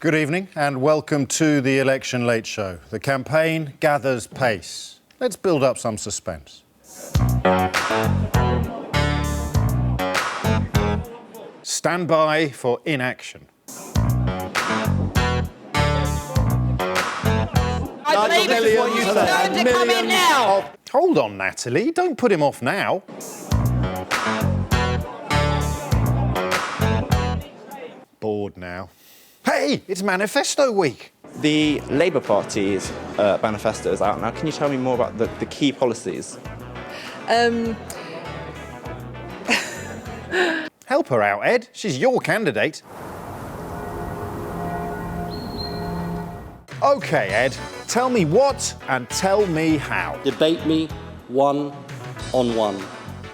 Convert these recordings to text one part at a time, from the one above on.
Good evening and welcome to the Election Late Show. The campaign gathers pace. Let's build up some suspense. Stand by for inaction. I believe it's what you said. To come in now. Hold on, Natalie. Don't put him off now. Bored now. Hey, it's manifesto week. The Labour Party's manifesto is out now. Can you tell me more about the key policies? Help her out, Ed. She's your candidate. OK, Ed. Tell me what and tell me how. Debate me one-on-one.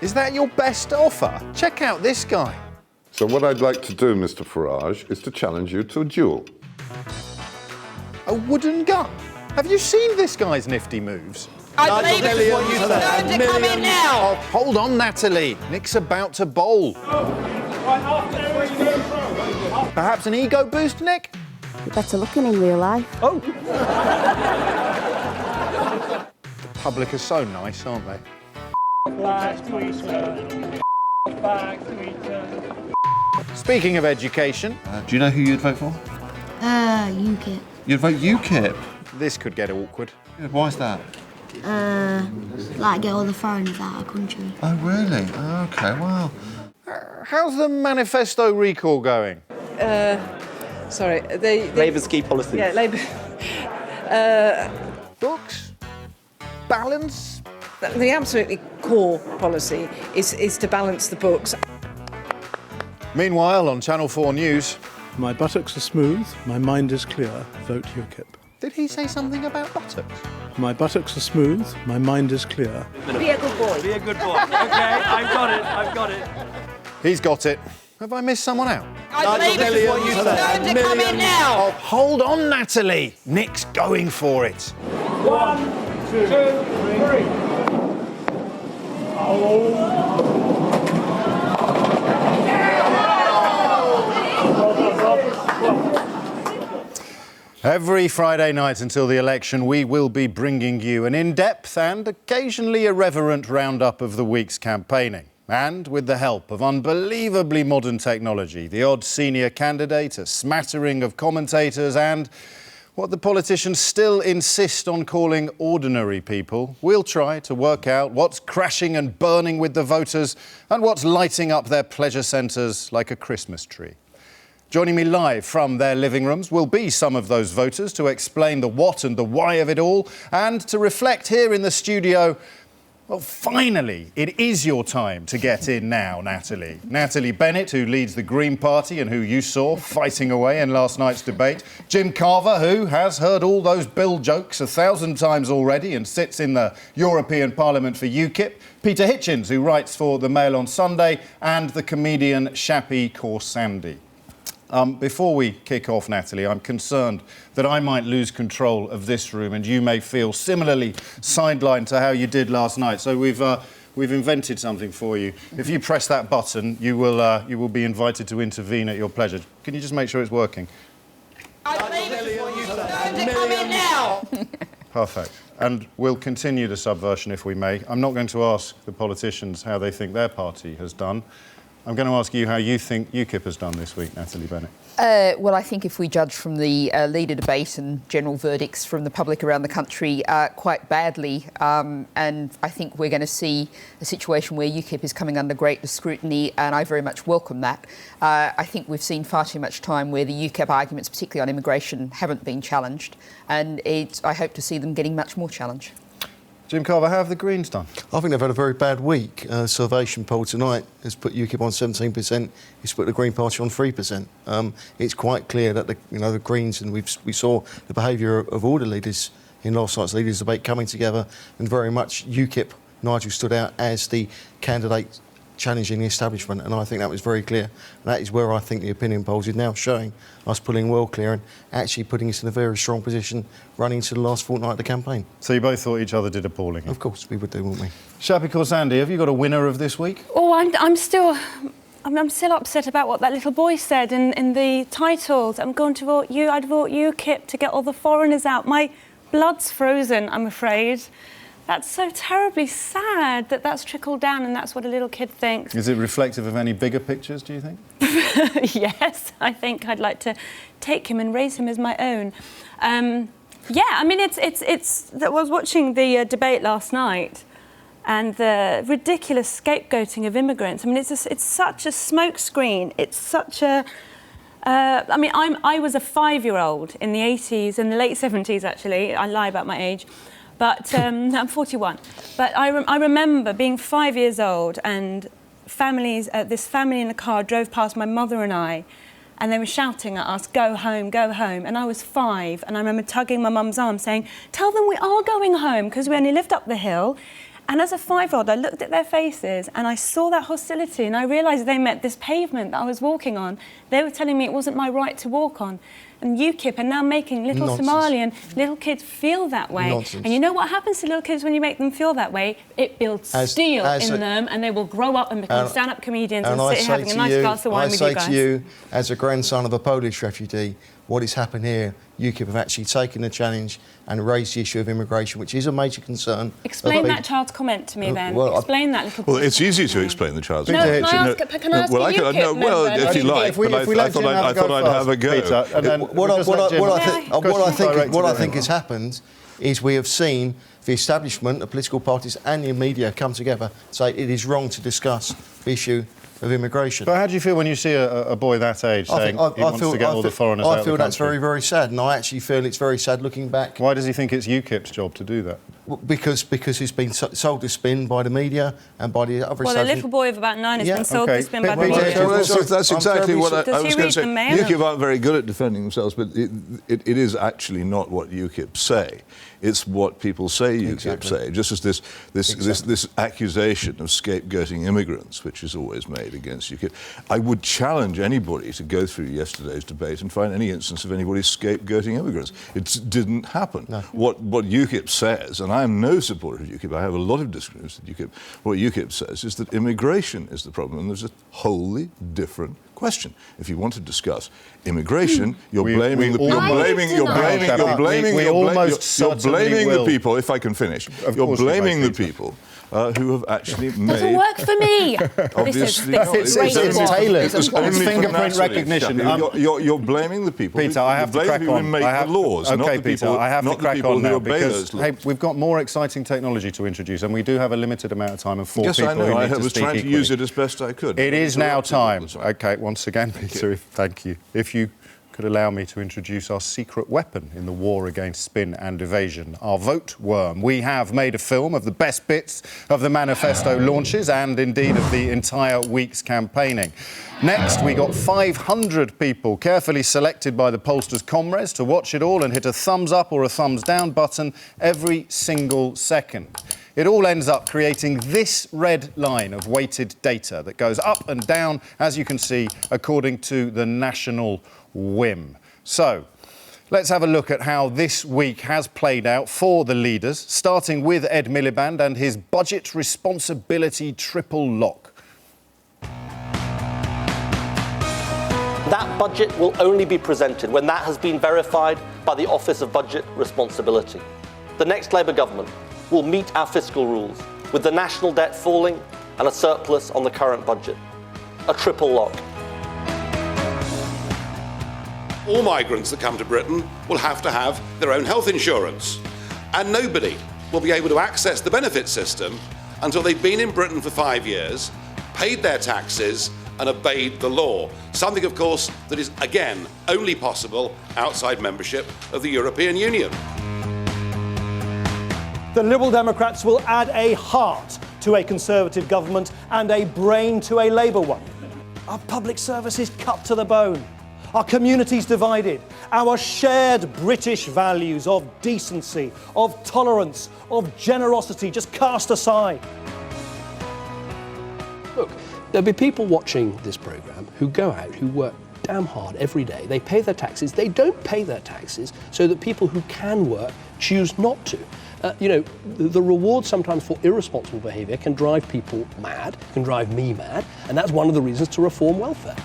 Is that your best offer? Check out this guy. So what I'd like to do, Mr. Farage, is to challenge you to a duel. A wooden gun? Have you seen this guy's nifty moves? I believe it's what you said. To come in now. Hold on, Natalie. Nick's about to bowl. Perhaps an ego boost, Nick? You're better looking in real life. Oh. The public are so nice, aren't they? Speaking of education... do you know who you'd vote for? UKIP. You'd vote UKIP? This could get awkward. Yeah, why's that? Like get all the foreigners out of the country. Oh, really? Oh, OK, well... How's the manifesto recall going? Sorry, Labour's key policies. Yeah, Labour. Books? Balance? The absolutely core policy is to balance the books. Meanwhile, on Channel 4 News... My buttocks are smooth, my mind is clear, vote UKIP. Did he say something about buttocks? My buttocks are smooth, my mind is clear. Be a good boy. Be a good boy. OK, I've got it. He's got it. Have I missed someone out? I believe it's what you said. To come in now. Hold on, Natalie. Nick's going for it. 1, 2, 3. Every Friday night until the election, we will be bringing you an in-depth and occasionally irreverent roundup of the week's campaigning. And with the help of unbelievably modern technology, the odd senior candidate, a smattering of commentators and what the politicians still insist on calling ordinary people, we'll try to work out what's crashing and burning with the voters and what's lighting up their pleasure centres like a Christmas tree. Joining me live from their living rooms will be some of those voters to explain the what and the why of it all and to reflect here in the studio. Well, finally, it is your time to get in now, Natalie. Natalie Bennett, who leads the Green Party and who you saw fighting away in last night's debate. Jim Carver, who has heard all those Bill jokes 1,000 times already and sits in the European Parliament for UKIP. Peter Hitchens, who writes for the Mail on Sunday. And the comedian Shappi Khorsandi. Before we kick off, Natalie, I'm concerned that I might lose control of this room and you may feel similarly sidelined to how you did last night. So we've invented something for you. If you press that button, you will be invited to intervene at your pleasure. Can you just make sure it's working? I believe it's what you said. To come in now. Perfect. And we'll continue the subversion if we may. I'm not going to ask the politicians how they think their party has done. I'm going to ask you how you think UKIP has done this week, Natalie Bennett. Well, I think if we judge from the leader debate and general verdicts from the public around the country, quite badly. And I think we're going to see a situation where UKIP is coming under great scrutiny, and I very much welcome that. I think we've seen far too much time where the UKIP arguments, particularly on immigration, haven't been challenged, and I hope to see them getting much more challenge. Jim Carver, how have the Greens done? I think they've had a very bad week. Survation poll tonight has put UKIP on 17%. It's put the Green Party on 3%. It's quite clear that the Greens, and we saw the behaviour of all the leaders in last night's leaders' debate coming together, and very much UKIP. Nigel stood out as the candidate challenging the establishment, and I think that was very clear. And that is where I think the opinion polls is now showing us pulling well clear and actually putting us in a very strong position running into the last fortnight of the campaign. So you both thought each other did appalling? Of course we would do, wouldn't we? Shappi Khorsandi, have you got a winner of this week? Oh, I'm still I'm still upset about what that little boy said in the titles. I'm going to vote you. I'd vote UKIP to get all the foreigners out. My blood's frozen, I'm afraid. That's so terribly sad that that's trickled down and that's what a little kid thinks. Is it reflective of any bigger pictures, do you think? Yes, I think I'd like to take him and raise him as my own. Yeah, I mean, I was watching the debate last night and the ridiculous scapegoating of immigrants. I mean, it's such a smokescreen. It's such a... I mean, I was a 5-year-old in the 80s, in the late 70s, actually. I lie about my age. But I'm 41. But I remember being 5 years old and this family in the car drove past my mother and I, and they were shouting at us, go home, go home. And I was 5, and I remember tugging my mum's arm saying, tell them we are going home, because we only lived up the hill. And as a 5-year-old, I looked at their faces and I saw that hostility and I realised they meant this pavement that I was walking on. They were telling me it wasn't my right to walk on. And UKIP are now making little Somalian little kids feel that way. Nonsense. And you know what happens to little kids when you make them feel that way? It builds steel in them, and they will grow up and become stand-up comedians and sit here having a nice glass of wine with you guys. I say to you, as a grandson of a Polish refugee, what has happened here, UKIP have actually taken the challenge and raised the issue of immigration, which is a major concern. Explain that child's comment to me, then. Explain that little... Well, it's easy to explain the child's comment. Can I ask if you like, but I thought I'd have a go. What I think has happened is we have seen the establishment, the political parties and the media come together and say it is wrong to discuss the issue of immigration. But how do you feel when you see a boy that age saying he wants to get all the foreigners out of the country? I feel that's very, very sad, and I actually feel it's very sad looking back. Why does he think it's UKIP's job to do that? Because he's been sold a spin by the media and by the other... Well, a little boy of about 9 has been sold a spin by the media. That's exactly what I was going to say. UKIP UKIP aren't very good at defending themselves, but it is actually not what UKIP say. It's what people say UKIP say. Just as this accusation of scapegoating immigrants, which is always made against UKIP. I would challenge anybody to go through yesterday's debate and find any instance of anybody scapegoating immigrants. It didn't happen. No. What UKIP says, and I am no supporter of UKIP, I have a lot of disagreements with UKIP, what UKIP says is that immigration is the problem, and there's a wholly different question. If you want to discuss immigration, you're blaming the people. If I can finish, you're blaming the people who have actually made... Doesn't work for me. Obviously It's fingerprint recognition. You're blaming the people. Peter, I have to crack on. Who make the laws, not the people, I have to crack on now because we've got more exciting technology to introduce, and we do have a limited amount of time and 4 people who need to speak. I was trying to use it as best I could. It is now time. OK, once again, Peter, thank you. If you could allow me to introduce our secret weapon in the war against spin and evasion, our vote worm. We have made a film of the best bits of the manifesto launches and indeed of the entire week's campaigning. Next, we got 500 people carefully selected by the pollsters' comrades to watch it all and hit a thumbs up or a thumbs down button every single second. It all ends up creating this red line of weighted data that goes up and down, as you can see, according to the national whim. So, let's have a look at how this week has played out for the leaders, starting with Ed Miliband and his budget responsibility triple lock. That budget will only be presented when that has been verified by the Office of Budget Responsibility. The next Labour government will meet our fiscal rules, with the national debt falling and a surplus on the current budget. A triple lock. All migrants that come to Britain will have to have their own health insurance, and nobody will be able to access the benefit system until they've been in Britain for 5 years, paid their taxes and obeyed the law. Something, of course, that is, again, only possible outside membership of the European Union. The Liberal Democrats will add a heart to a Conservative government and a brain to a Labour one. Our public service is cut to the bone. Our communities divided. Our shared British values of decency, of tolerance, of generosity just cast aside. Look, there'll be people watching this programme who go out, who work damn hard every day. They pay their taxes. They don't pay their taxes so that people who can work choose not to. The reward sometimes for irresponsible behaviour can drive people mad, can drive me mad, and that's one of the reasons to reform welfare.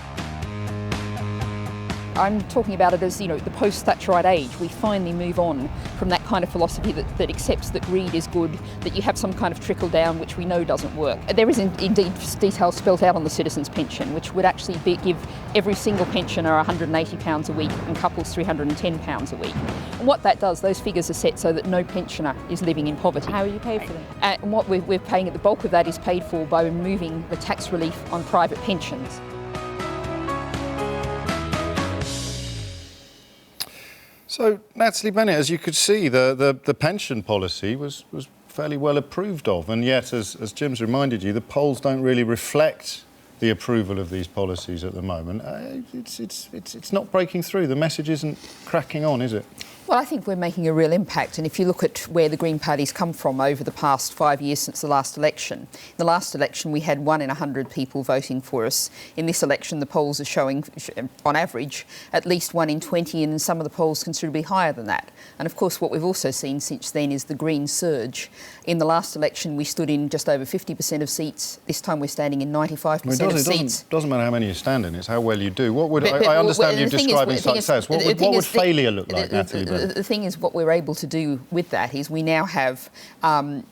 I'm talking about it as, the post-Thatcherite age. We finally move on from that kind of philosophy that accepts that greed is good, that you have some kind of trickle down, which we know doesn't work. There is indeed details spelt out on the citizens' pension, which would actually give every single pensioner £180 a week and couples £310 a week. And what that does, those figures are set so that no pensioner is living in poverty. How are you paid for them? And what we're paying, the bulk of that is paid for by removing the tax relief on private pensions. So, Natalie Bennett, as you could see, the pension policy was fairly well approved of, and yet, as Jim's reminded you, the polls don't really reflect the approval of these policies at the moment. It's not breaking through. The message isn't cracking on, is it? Well, I think we're making a real impact, and if you look at where the Green Party's come from over the past 5 years since the last election. In the last election, we had 1 in 100 people voting for us. In this election, the polls are showing, on average, at least 1 in 20, and in some of the polls considerably higher than that. And of course, what we've also seen since then is the Green surge. In the last election, we stood in just over 50% of seats. This time, we're standing in 95% of seats. It doesn't matter how many you stand in, it's how well you do. What would I understand you describing success. What would failure look like, Natalie? The thing is, what we're able to do with that is we now have, a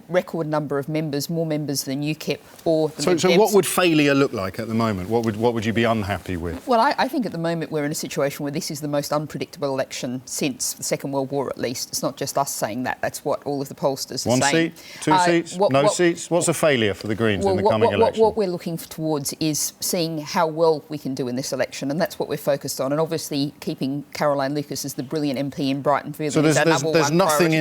record number of members, more members than UKIP or the So what would failure look like at the moment? What would you be unhappy with? Well, I think at the moment we're in a situation where this is the most unpredictable election since the Second World War, at least. It's not just us saying that. That's what all of the pollsters are saying. 1 seat? 2 seats? No seats? What's a failure for the Greens in the coming election? What we're looking towards is seeing how well we can do in this election, and that's what we're focused on. And obviously keeping Caroline Lucas as the brilliant MP in Brighton for so there's nothing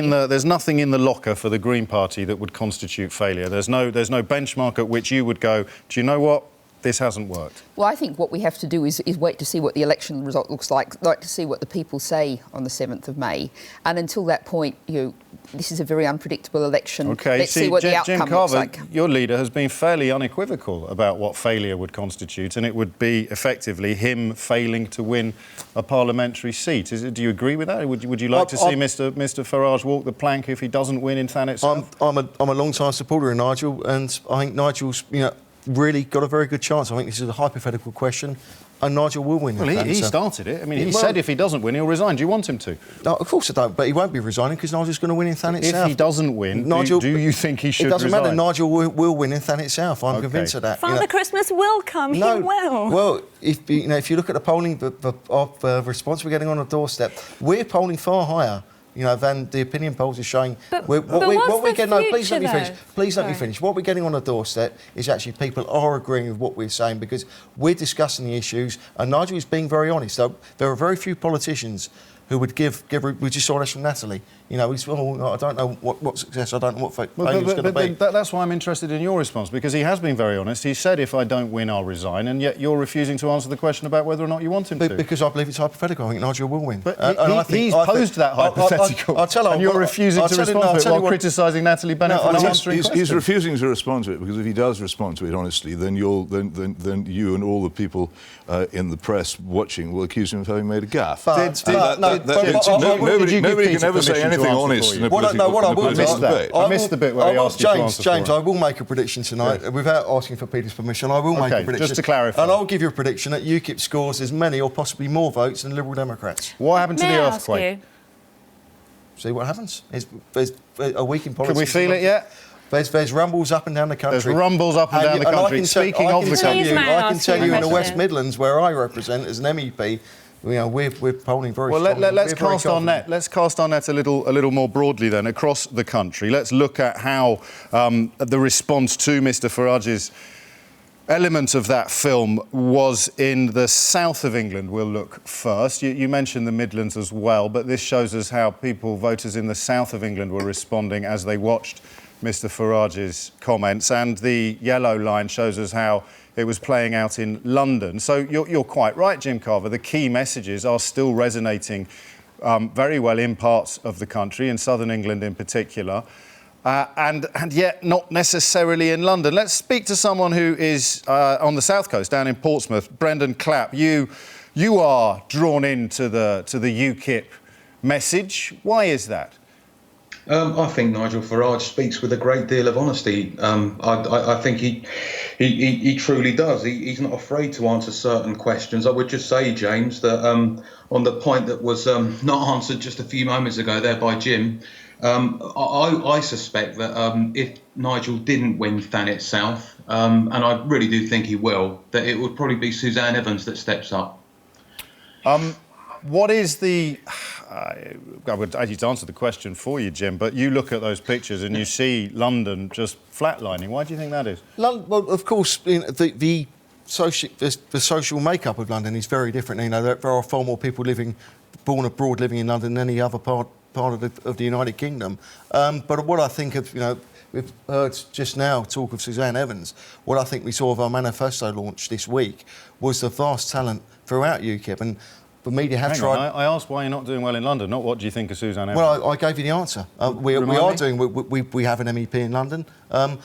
in the locker for the Green Party that would constitute failure. There's no benchmark at which you would go, do you know what? This hasn't worked. Well, I think what we have to do is wait to see what the election result looks like to see what the people say on the 7th of May. And until that point, this is a very unpredictable election. OK, Let's see what the outcome Jim Carver, looks like. Your leader has been fairly unequivocal about what failure would constitute, and it would be effectively him failing to win a parliamentary seat. Do you agree with that? Would you like to see Mr Farage walk the plank if he doesn't win in Thanet South? I'm a long-time supporter of Nigel, and I think Nigel's, really got a very good chance. I think this is a hypothetical question, and Nigel will win. Well, he started it. I mean, he said if he doesn't win, he'll resign. Do you want him to? No, of course I don't, but he won't be resigning because Nigel's going to win in Thanet South. If he doesn't win, Nigel, do you think he should resign? It doesn't matter. Nigel will win in Thanet South. I'm convinced of that. Father Christmas will come. He will. Well, if you look at the polling response we're getting on the doorstep, we're polling far higher. Than the opinion polls are showing. But what we're getting... No, please let me finish. Please let me finish. What we're getting on the doorstep is actually people are agreeing with what we're saying because we're discussing the issues, and Nigel is being very honest. So there are very few politicians who would give. We just saw this from Natalie. I don't know what success. I don't know what failure is going to be. That's why I'm interested in your response, because he has been very honest. He said, if I don't win, I'll resign, and yet you're refusing to answer the question about whether or not you want him to. Because I believe it's hypothetical. I think Nigel will win. But he's posed that hypothetical, and you're refusing to respond to it while criticising Natalie Bennett for not answering questions. He's refusing to respond to it, because if he does respond to it honestly, then you and all the people in the press watching will accuse him of having made a gaffe. Nobody can ever say anything honest in a political debate. I missed the bit where he asked you to answer. James, I will make a prediction tonight without asking for Peter's permission. I will make a prediction. Just to clarify. And I'll give you a prediction that UKIP scores as many or possibly more votes than Liberal Democrats. What happened to the earthquake? See what happens. There's a week in politics. Can we feel it yet? There's rumbles up and down the country. There's rumbles up and down the country. Speaking of the country, I can tell you in the West Midlands, where I represent as an MEP, we're polling very strongly. Well, let's cast our net a little more broadly then across the country. Let's look at how the response to Mr Farage's element of that film was in the south of England. We'll look first. You mentioned the Midlands as well, but this shows us how voters in the south of England were responding as they watched Mr Farage's comments, and the yellow line shows us how it was playing out in London. So you're quite right, Jim Carver. The key messages are still resonating very well in parts of the country, in southern England in particular, and yet not necessarily in London. Let's speak to someone who is on the south coast, down in Portsmouth. Brendan Clapp, you are drawn into the UKIP message. Why is that? I think Nigel Farage speaks with a great deal of honesty. I think he truly does. He's not afraid to answer certain questions. I would just say, James, that on the point that was not answered just a few moments ago there by Jim, I suspect that if Nigel didn't win Thanet South, and I really do think he will, that it would probably be Suzanne Evans that steps up. What is the... I would actually to answer the question for you, Jim, but you look at those pictures and you see London just flatlining. Why do you think that is? Well, of course, the social makeup of London is very different. You know, there are far more people born abroad living in London than any other part of the United Kingdom. But what I think of, you know, we've heard just now talk of Suzanne Evans. What I think we saw of our manifesto launch this week was the vast talent throughout UKIP, and the media have tried... I asked why you're not doing well in London, not what do you think of Suzanne Evans. Well, I gave you the answer. We have an MEP in London. The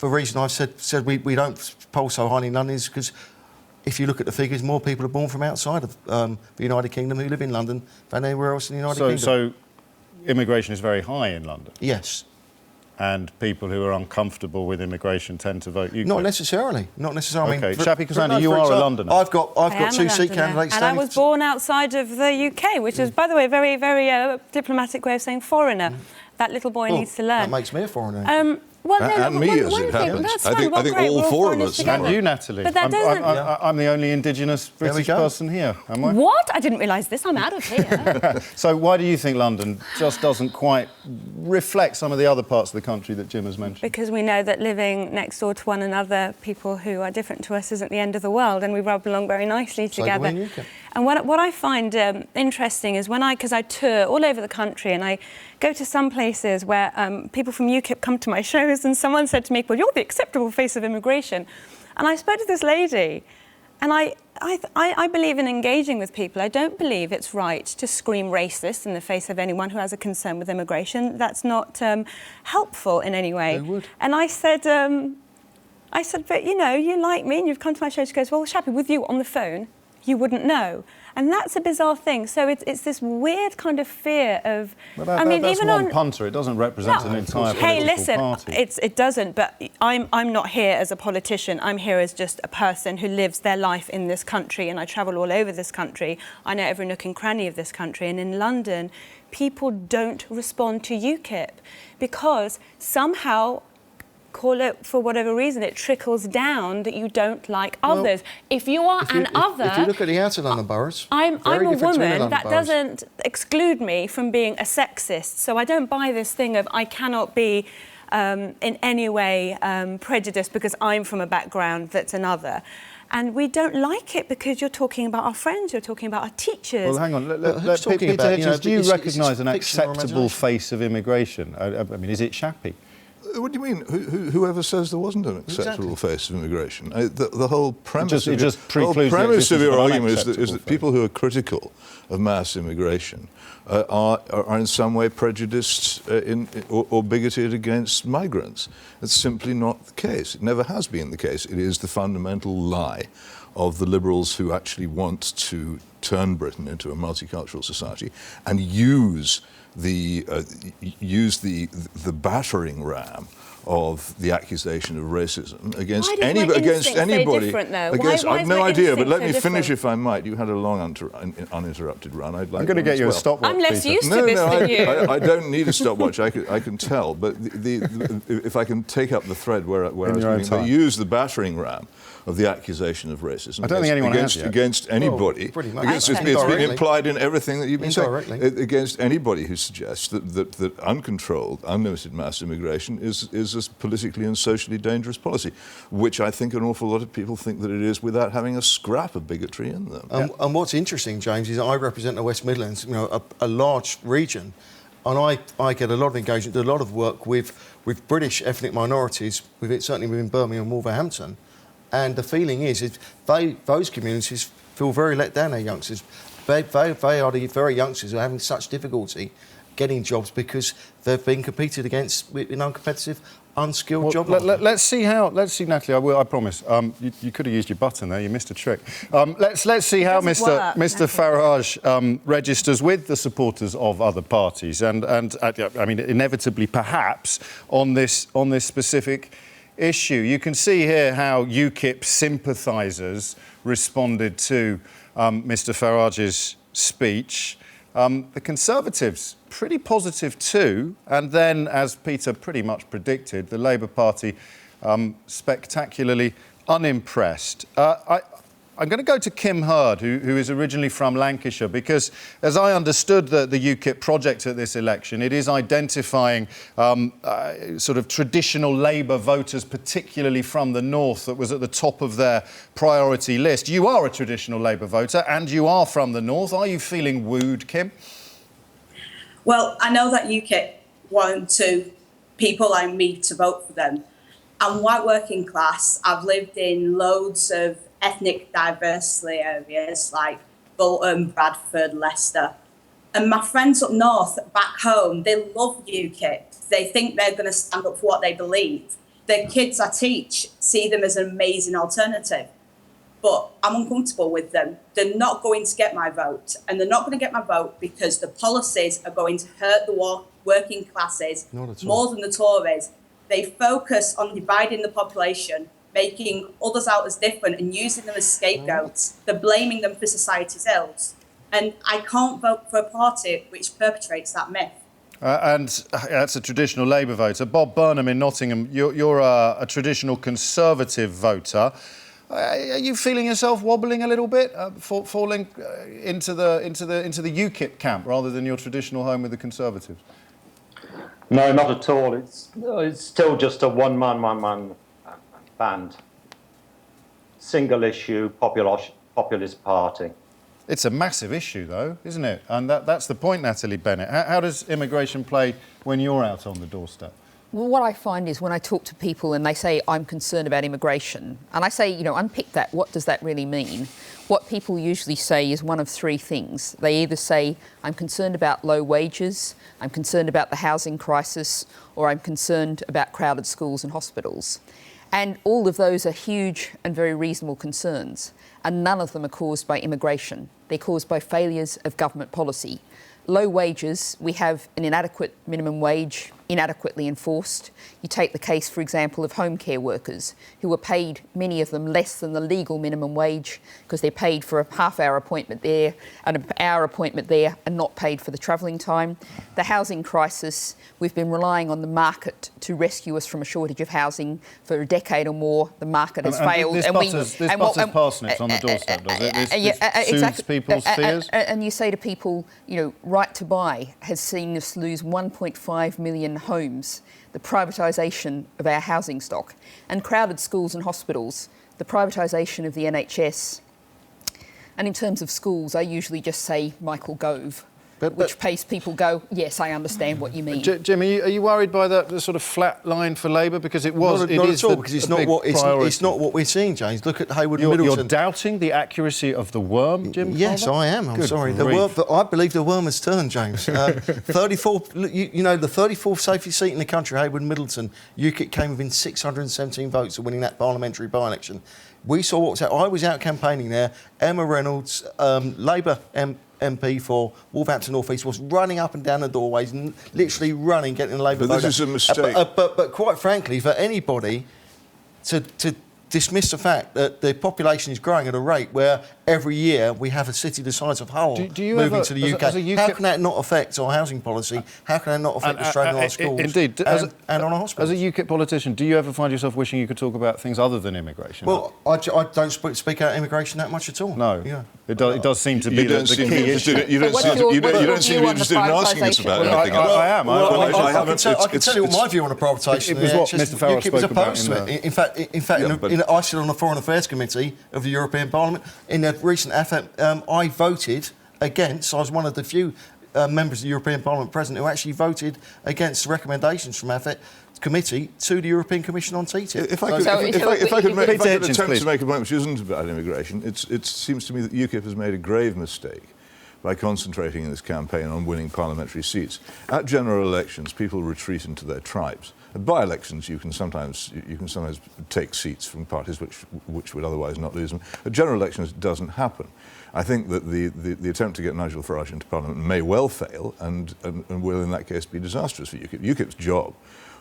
reason I've said we don't poll so highly in London is because if you look at the figures, more people are born from outside of the United Kingdom who live in London than anywhere else in the United Kingdom. So immigration is very high in London? Yes. And people who are uncomfortable with immigration tend to vote UKIP? Not necessarily. Not necessarily. OK. Shappi Khorsandi, you are a Londoner. I've got 2 seat candidates. And I was born outside of the UK, which is, by the way, a very, very diplomatic way of saying foreigner. That little boy needs to learn. That makes me a foreigner. And me, as it happens. I think all four of us. And you, Natalie. But that doesn't... I'm the only indigenous British person here, am I? What? I didn't realise this. I'm out of here. So why do you think London just doesn't quite reflect some of the other parts of the country that Jim has mentioned? Because we know that living next door to one another, people who are different to us, isn't the end of the world, and we rub along very nicely together. And what I find interesting is because I tour all over the country and I go to some places where people from UKIP come to my shows, and someone said to me, well, you're the acceptable face of immigration. And I spoke to this lady, and I believe in engaging with people. I don't believe it's right to scream racist in the face of anyone who has a concern with immigration. That's not helpful in any way. And I said, but, you know, you like me and you've come to my show. She goes, well, Shappi, with you on the phone, you wouldn't know. And that's a bizarre thing. So it's this weird kind of fear of... Well, that's one punter. It doesn't represent an entire political party. It doesn't, but I'm not here as a politician. I'm here as just a person who lives their life in this country, and I travel all over this country. I know every nook and cranny of this country. And in London, people don't respond to UKIP because somehow... call it for whatever reason, it trickles down that you don't like others. If you are an other... If you look at the outer London boroughs... I'm a woman, that doesn't exclude me from being a sexist. So I don't buy this thing of I cannot be in any way prejudiced because I'm from a background that's another. And we don't like it because you're talking about our friends, you're talking about our teachers. Well, hang on. Peter Hitchens, do you recognise an acceptable face of immigration? I mean, is it Shappi? What do you mean? Whoever says there wasn't an acceptable face of immigration? The whole premise of your argument is that people who are critical of mass immigration are in some way prejudiced or bigoted against migrants. It's simply not the case. It never has been the case. It is the fundamental lie of the liberals who actually want to turn Britain into a multicultural society and use the battering ram of the accusation of racism against anybody. I've no idea, but let me finish if I might. You had a long uninterrupted run. I'm going to get you a stopwatch. I'm less used to this than you. I don't need a stopwatch. I can tell, but if I can take up the thread where I was going, they use the battering ram of the accusation of racism. I don't think anyone has yet. Against anybody. It's been implied in everything that you've been saying. Against anybody who suggests that uncontrolled, unlimited mass immigration is a politically and socially dangerous policy, which I think an awful lot of people think that it is without having a scrap of bigotry in them. And what's interesting, James, is I represent the West Midlands, you know, a large region, and I get a lot of engagement, do a lot of work with British ethnic minorities, certainly within Birmingham and Wolverhampton. And the feeling is those communities feel very let down, their youngsters. They are the very youngsters who are having such difficulty getting jobs because they've been competed against in uncompetitive, unskilled job. Let's see, Natalie. I promise. You could have used your button there. You missed a trick. Let's see how Mr. Farage registers with the supporters of other parties, and I mean, inevitably, perhaps on this specific issue. You can see here how UKIP sympathisers responded to Mr. Farage's speech. The Conservatives, pretty positive too, and then, as Peter pretty much predicted, the Labour Party spectacularly unimpressed. I'm going to go to Kim Hurd, who is originally from Lancashire, because as I understood the UKIP project at this election, it is identifying sort of traditional Labour voters, particularly from the north, that was at the top of their priority list. You are a traditional Labour voter and you are from the north. Are you feeling wooed, Kim? Well, I know that UKIP want people like me to vote for them. I'm white working class. I've lived in loads of ethnic diversity areas like Bolton, Bradford, Leicester. And my friends up north, back home, they love UKIP. They think they're going to stand up for what they believe. The kids I teach see them as an amazing alternative. But I'm uncomfortable with them. They're not going to get my vote. And they're not going to get my vote because the policies are going to hurt the working classes more than the Tories. They focus on dividing the population, making others out as different and using them as scapegoats. They're blaming them for society's ills. And I can't vote for a party which perpetrates that myth. And that's a traditional Labour voter. Bob Burnham in Nottingham, you're a traditional Conservative voter. Are you feeling yourself wobbling a little bit, falling into the UKIP camp rather than your traditional home with the Conservatives? No, not at all. It's still just a one-man band. Single issue, populist party. It's a massive issue, though, isn't it? And that's the point, Natalie Bennett. How does immigration play when you're out on the doorstep? Well, what I find is when I talk to people and they say, I'm concerned about immigration, and I say, unpick that, what does that really mean? What people usually say is one of three things. They either say, I'm concerned about low wages, I'm concerned about the housing crisis, or I'm concerned about crowded schools and hospitals. And all of those are huge and very reasonable concerns, and none of them are caused by immigration. They're caused by failures of government policy. Low wages, we have an inadequate minimum wage, inadequately enforced. You take the case, for example, of home care workers who are paid, many of them, less than the legal minimum wage because they're paid for a half-hour appointment there and an hour appointment there and not paid for the travelling time. The housing crisis, we've been relying on the market to rescue us from a shortage of housing for a decade or more. The market has failed. This butters parsnips on the doorstep, does it? This soothes people's fears? And you say to people, Right to Buy has seen us lose 1.5 million homes, the privatisation of our housing stock, and crowded schools and hospitals, the privatisation of the NHS. And in terms of schools, I usually just say Michael Gove, which pays people go, yes, I understand what you mean. Jim, are you worried by the sort of flat line for Labour? Because it was... Not at all, because it's not what we're seeing, James. Look at Hayward and Middleton. You're doubting the accuracy of the worm, Jim? Yes, Carver? I am. I'm sorry. Grief. I believe the worm has turned, James. 34... the 34th safest seat in the country, Hayward and Middleton, UKIP came within 617 votes of winning that parliamentary by-election. We saw what was out. I was out campaigning there. Emma Reynolds, Labour MP for Wolverhampton North East, was running up and down the doorways and literally running, getting the Labour vote. But this is a mistake. But quite frankly, for anybody to dismiss the fact that the population is growing at a rate where every year we have a city the size of Hull moving to the UK. How can that not affect our housing policy? How can that not affect the strain on our schools indeed, and on our hospitals? As a UKIP politician, do you ever find yourself wishing you could talk about things other than immigration? Well, I don't speak out immigration that much at all. No. Yeah. It does seem to be the key issue. You don't seem to be interested in asking us about anything. I am. I can tell you what my view on the privatisation. It was what Mr Farage spoke about. In fact, I sit on the Foreign Affairs Committee of the European Parliament. In the recent AFET, I voted against. I was one of the few members of the European Parliament present who actually voted against recommendations from AFET committee to the European Commission on TTIP. If I could attempt to make a point which isn't about immigration, it seems to me that UKIP has made a grave mistake by concentrating in this campaign on winning parliamentary seats. At general elections, people retreat into their tribes. At by-elections, you can sometimes take seats from parties which would otherwise not lose them. At general elections, it doesn't happen. I think that the attempt to get Nigel Farage into Parliament may well fail and will in that case be disastrous for UKIP. UKIP's job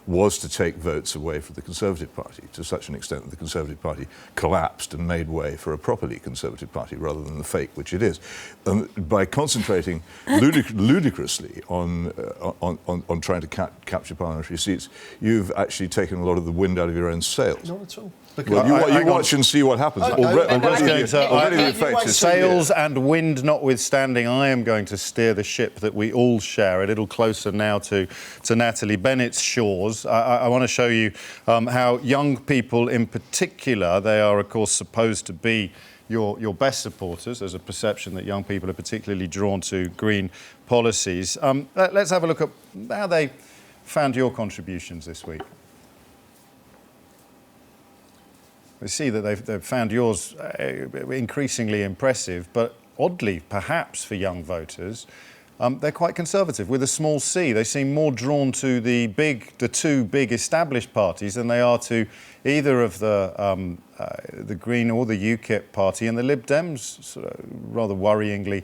was to take votes away from the Conservative Party to such an extent that the Conservative Party collapsed and made way for a properly Conservative Party rather than the fake which it is. By concentrating ludicrously on trying to capture parliamentary seats, you've actually taken a lot of the wind out of your own sails. Not at all. Well, you watch and see what happens. Already the effect is sails and wind notwithstanding, I am going to steer the ship that we all share a little closer now to Natalie Bennett's shores. I want to show you how young people in particular, they are of course supposed to be your best supporters. There's a perception that young people are particularly drawn to green policies. Let's have a look at how they found your contributions this week. We see that they've found yours increasingly impressive, but oddly, perhaps for young voters, they're quite conservative with a small c. They seem more drawn to the two big established parties than they are to either of the Green or the UKIP party, and the Lib Dems, rather worryingly,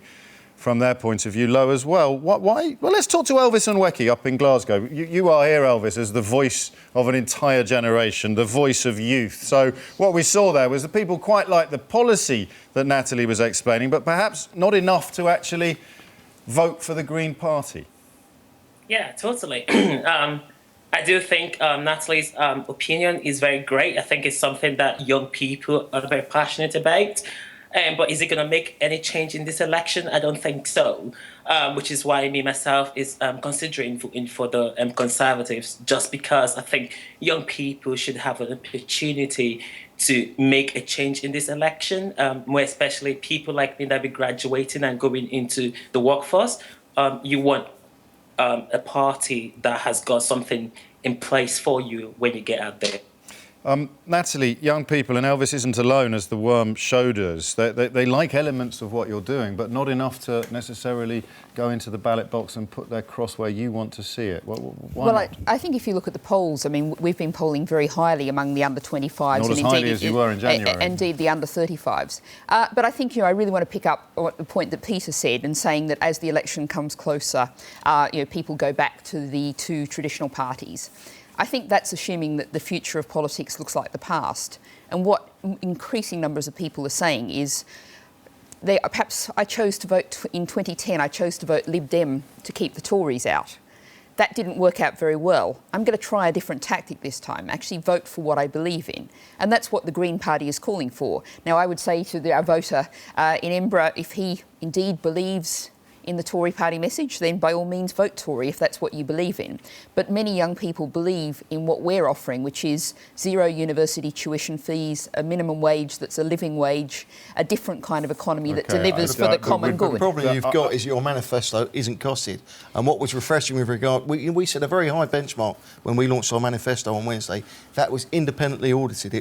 from their point of view, low as well. Why? Well, let's talk to Elvis Onweki up in Glasgow. You are here, Elvis, as the voice of an entire generation, the voice of youth. So what we saw there was the people quite like the policy that Natalie was explaining, but perhaps not enough to actually vote for the Green Party. Yeah, totally. I do think Natalie's opinion is very great. I think it's something that young people are very passionate about. But is it going to make any change in this election? I don't think so, which is why me, myself, is considering voting for the Conservatives, just because I think young people should have an opportunity to make a change in this election, more especially people like me that be graduating and going into the workforce. You want a party that has got something in place for you when you get out there. Natalie, young people, and Elvis isn't alone, as the worm showed us, they like elements of what you're doing, but not enough to necessarily go into the ballot box and put their cross where you want to see it. Why well, not? I think if you look at the polls, I mean, we've been polling very highly among the under-25s. Not as highly as you were in January. Indeed, the under-35s. But I think, I really want to pick up on the point that Peter said, and saying that as the election comes closer, people go back to the two traditional parties. I think that's assuming that the future of politics looks like the past. And what increasing numbers of people are saying is, perhaps I chose to vote in 2010, I chose to vote Lib Dem to keep the Tories out. That didn't work out very well. I'm going to try a different tactic this time, actually vote for what I believe in. And that's what the Green Party is calling for. Now, I would say to our voter in Edinburgh, if he indeed believes in the Tory party message, then by all means vote Tory if that's what you believe in. But many young people believe in what we're offering, which is zero university tuition fees, a minimum wage that's a living wage, a different kind of economy that delivers for the common good. The problem you've got is your manifesto isn't costed. And what was refreshing with regard, we set a very high benchmark when we launched our manifesto on Wednesday. That was independently audited.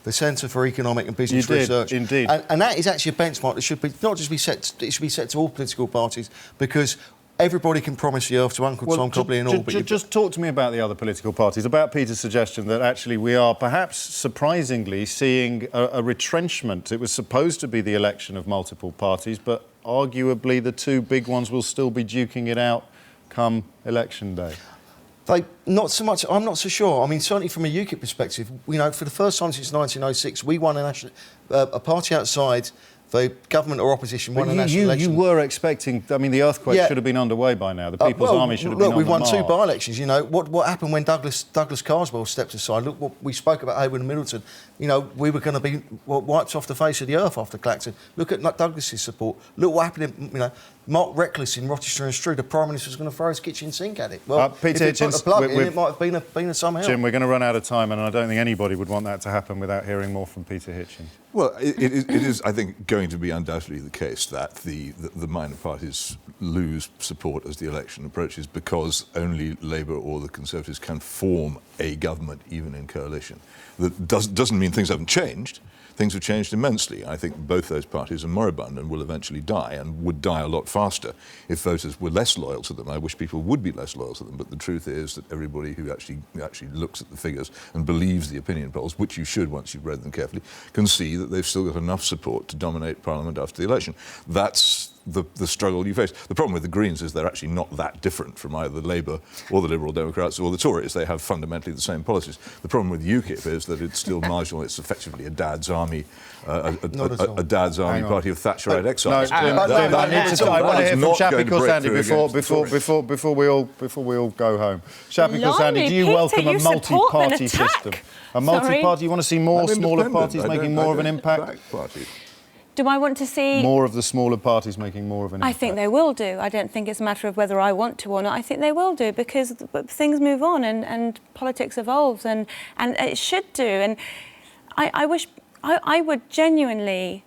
The Centre for Economic and Business Research. Indeed. And that is actually a benchmark that should be not just be set. It should be set to all political parties, because everybody can promise the earth to Uncle Tom, Cobley and all. But just talk to me about the other political parties, about Peter's suggestion that actually we are perhaps surprisingly seeing a retrenchment. It was supposed to be the election of multiple parties, but arguably the two big ones will still be duking it out come election day. Not so much. I'm not so sure. I mean, certainly from a UKIP perspective, for the first time since 1906, we won a party outside the government or opposition won a national election. You were expecting, I mean, the earthquake should have been underway by now. The People's Army should have been on the We've won march. 2 by-elections. What happened when Douglas Carswell stepped aside? Look, what we spoke about Hayward and Middleton. We were going to be wiped off the face of the earth after Clacton. Look at Douglas's support. Look what happened in, Mark Reckless in Rochester and Street. The Prime Minister was going to throw his kitchen sink at it. Well, Peter if he put Hitchens, the plug in, it might have been some help. Jim, we're going to run out of time, and I don't think anybody would want that to happen without hearing more from Peter Hitchens. Well, it is, I think, going to be undoubtedly the case that the minor parties lose support as the election approaches, because only Labour or the Conservatives can form a government, even in coalition. That doesn't mean things haven't changed. things have changed immensely. I think both those parties are moribund and will eventually die, and would die a lot faster if voters were less loyal to them. I wish people would be less loyal to them, but the truth is that everybody who actually looks at the figures and believes the opinion polls, which you should once you've read them carefully, can see that they've still got enough support to dominate Parliament after the election. That's the struggle you face. The problem with the Greens is they're actually not that different from either the Labour or the Liberal Democrats or the Tories. They have fundamentally the same policies. The problem with UKIP is that it's still marginal. It's effectively a dad's army, a dad's army party of Thatcherite exiles. I want to hear from Shappi Khorsandi before we all go home. Shappi Khorsandi, do you welcome a multi-party system? A multi-party? You want to see more smaller parties making more of an impact? Do I want to see... more of the smaller parties making more of an impact? I think they will do. I don't think it's a matter of whether I want to or not. I think they will do, because things move on and politics evolves, and it should do. And I wish... I would genuinely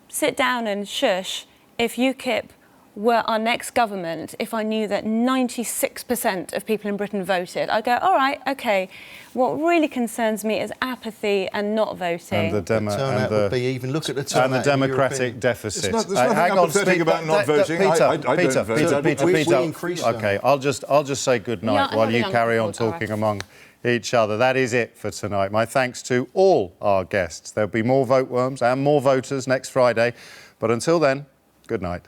sit down and shush if UKIP were our next government, if I knew that 96% of people in Britain voted. I'd go, all right, OK, what really concerns me is apathy and not voting. And the turnout would be even. Look at the turnout. And the democratic deficit. There's nothing apathetic about not voting. Peter. OK, I'll just say good night while you carry on talking among each other. That is it for tonight. My thanks to all our guests. There'll be more vote worms and more voters next Friday. But until then, good night.